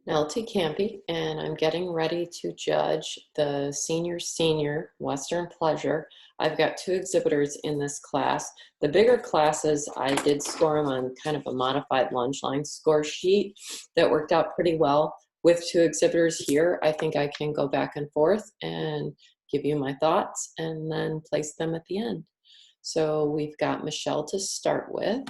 Melty Campy, and I'm getting ready to judge the senior Western Pleasure. I've got two exhibitors in this class. The bigger classes, I did score them on kind of a modified lunge line score sheet that worked out pretty well. With two exhibitors here, I think I can go back and forth and give you my thoughts and then place them at the end. So we've got Michelle to start with.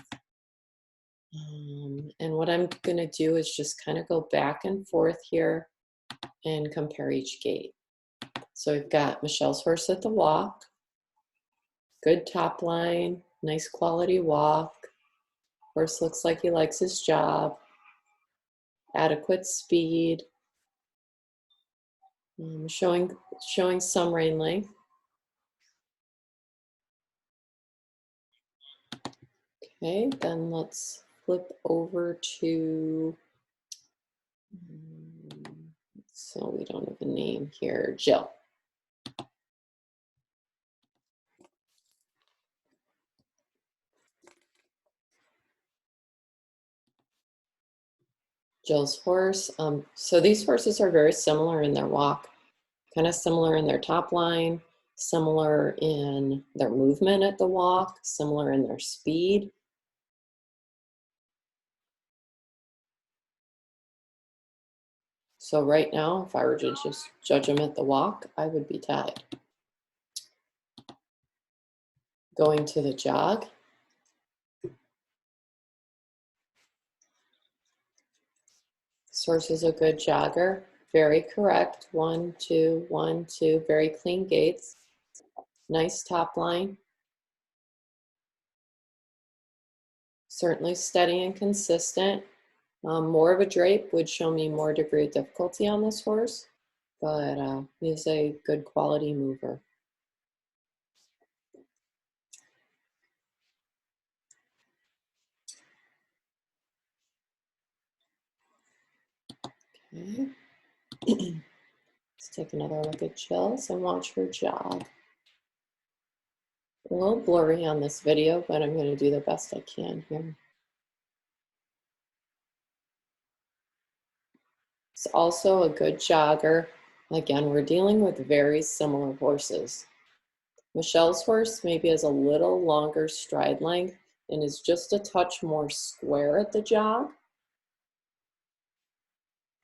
And what I'm going to do is just kind of go back and forth here and compare each gait. So we've got Michelle's horse at the walk, good top line, nice quality walk. Horse looks like he likes his job, adequate speed, showing some rein length. Okay, then let's flip over to, so we don't have a name here, Jill. Jill's horse. So these horses are very similar in their walk, kind of similar in their top line, similar in their movement at the walk, similar in their speed. So right now, if I were to just judge them at the walk, I would be tied. Going to the jog. This horse is a good jogger, very correct. 1, 2, 1, 2, very clean gaits. Nice top line. Certainly steady and consistent. More of a drape would show me more degree of difficulty on this horse, but he's a good quality mover. Okay. Let's take another look at Jill's and watch her jog. A little blurry on this video, but I'm going to do the best I can here. It's also a good jogger. Again, we're dealing with very similar horses. Michelle's horse maybe has a little longer stride length and is just a touch more square at the jog.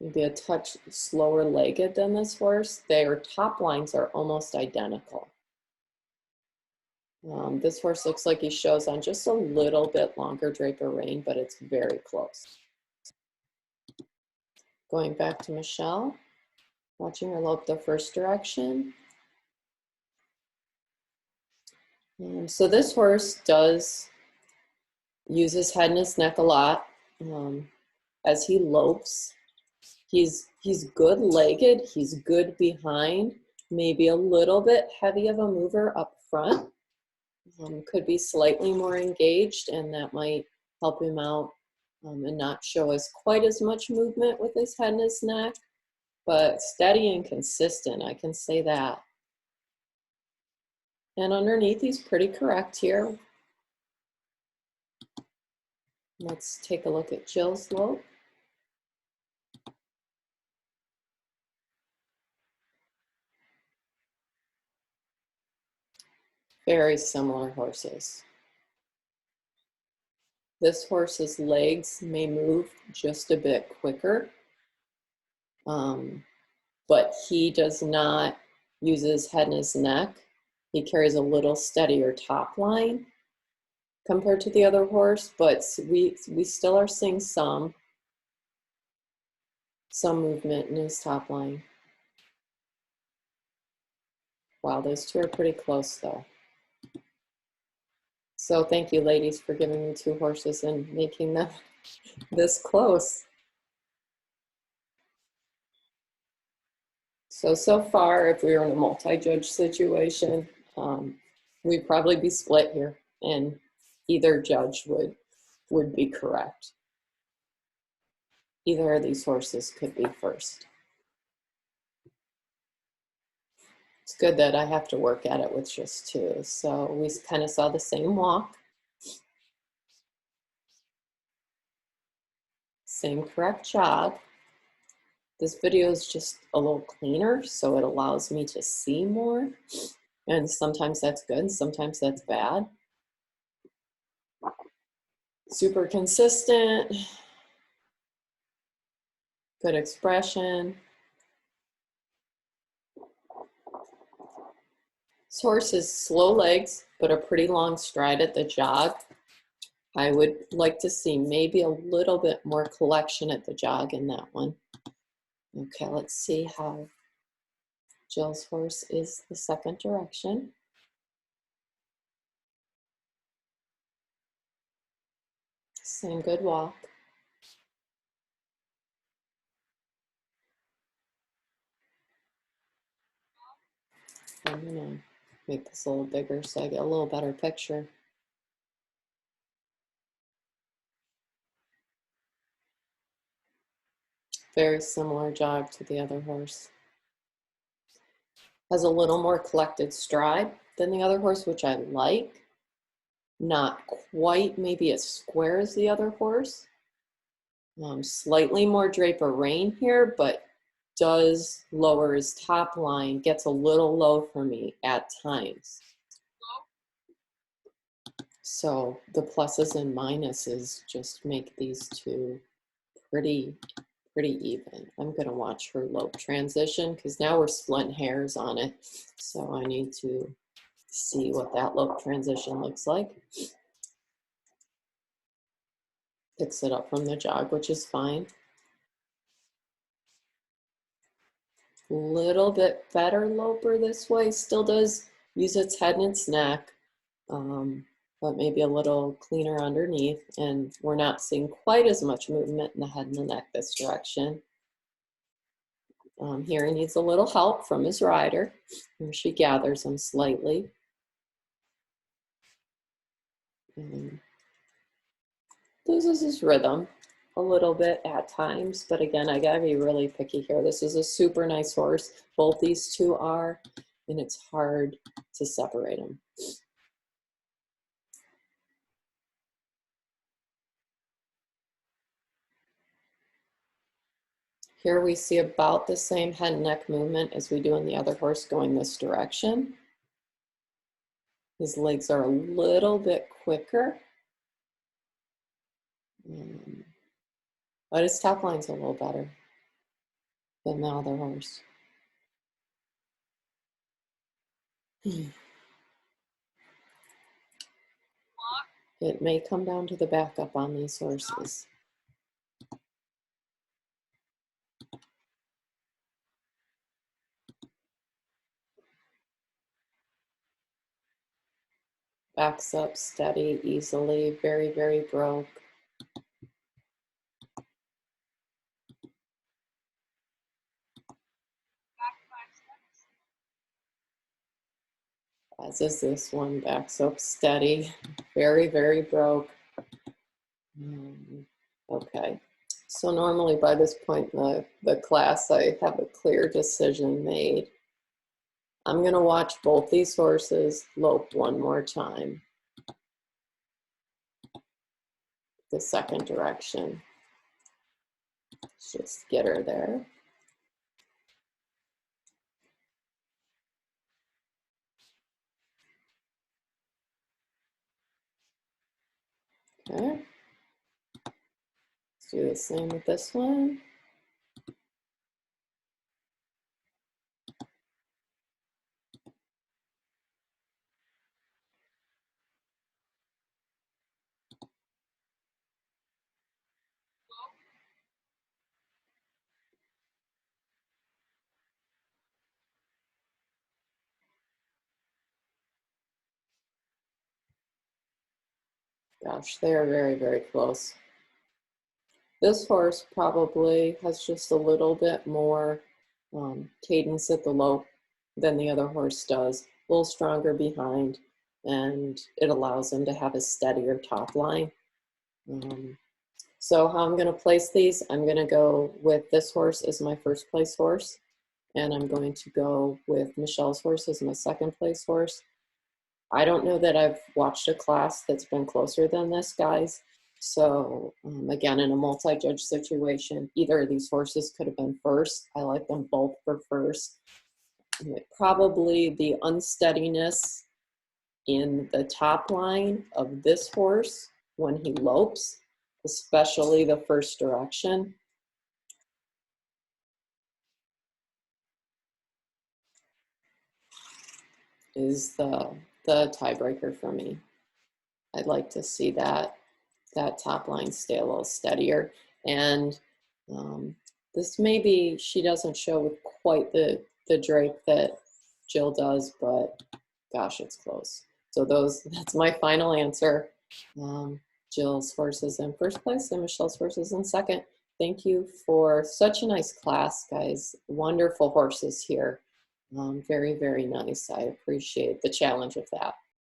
Maybe a touch slower legged than this horse. Their top lines are almost identical. This horse looks like he shows on just a little bit longer draper rein, but it's very close. Going back to Michelle, watching her lope the first direction. So this horse does use his head and his neck a lot as he lopes. He's good legged, he's good behind, maybe a little bit heavy of a mover up front. Could be slightly more engaged, and that might help him out and not show us quite as much movement with his head and his neck, but steady and consistent, I can say that. And underneath, he's pretty correct here. Let's take a look at Jill's lope. Very similar horses. This horse's legs may move just a bit quicker, but he does not use his head and his neck. He carries a little steadier top line compared to the other horse, but we still are seeing some movement in his top line. Wow, those two are pretty close though. So thank you, ladies, for giving me two horses and making them this close. So far, if we were in a multi-judge situation, we'd probably be split here, and either judge would be correct. Either of these horses could be first. It's good that I have to work at it with just two. So we kind of saw the same walk, same correct jog. This video is just a little cleaner, so it allows me to see more. And sometimes that's good, sometimes that's bad. Super consistent, good expression. This horse is slow legs, but a pretty long stride at the jog. I would like to see maybe a little bit more collection at the jog in that one. Okay, let's see how Jill's horse is the second direction. Same good walk. I'm gonna make this a little bigger so I get a little better picture. Very similar jog to the other horse. Has a little more collected stride than the other horse, which I like. Not quite maybe as square as the other horse. Slightly more draper rein here, but does lower his top line, gets a little low for me at times. So the pluses and minuses just make these two pretty even. I'm gonna watch her lope transition because now we're splitting hairs on it. So I need to see what that lope transition looks like. Picks it up from the jog, which is fine. Little bit better loper this way. Still does use its head and its neck, but maybe a little cleaner underneath. And we're not seeing quite as much movement in the head and the neck this direction. Here he needs a little help from his rider. And she gathers him slightly. And loses his rhythm a little bit at times, but again, I gotta be really picky here. This is a super nice horse. Both these two are, and it's hard to separate them. Here we see about the same head and neck movement as we do in the other horse going this direction. His legs are a little bit quicker, but his top line's a little better than the other horse. It may come down to the backup on these horses. Backs up steady, easily, very broke. As is this one, backs up steady, very broke. Okay, so normally by this point in the class, I have a clear decision made. I'm gonna watch both these horses lope one more time. The second direction. Just get her there. Okay. Let's do the same with this one. Gosh, they are very close. This horse probably has just a little bit more cadence at the lope than the other horse does. A little stronger behind, and it allows him to have a steadier top line. So how I'm going to place these, I'm going to go with this horse as my first place horse, and I'm going to go with Michelle's horse as my second place horse. I don't know that I've watched a class that's been closer than this, guys. So again, in a multi-judge situation, either of these horses could have been first. I like them both for first. Probably the unsteadiness in the top line of this horse when he lopes, especially the first direction, is the tiebreaker for me. I'd like to see that top line stay a little steadier. And this maybe she doesn't show with quite the drape that Jill does, but gosh, it's close. So that's my final answer. Jill's horse is in first place and Michelle's horse is in second. Thank you for such a nice class, guys. Wonderful horses here. Very, very nice. I appreciate the challenge of that.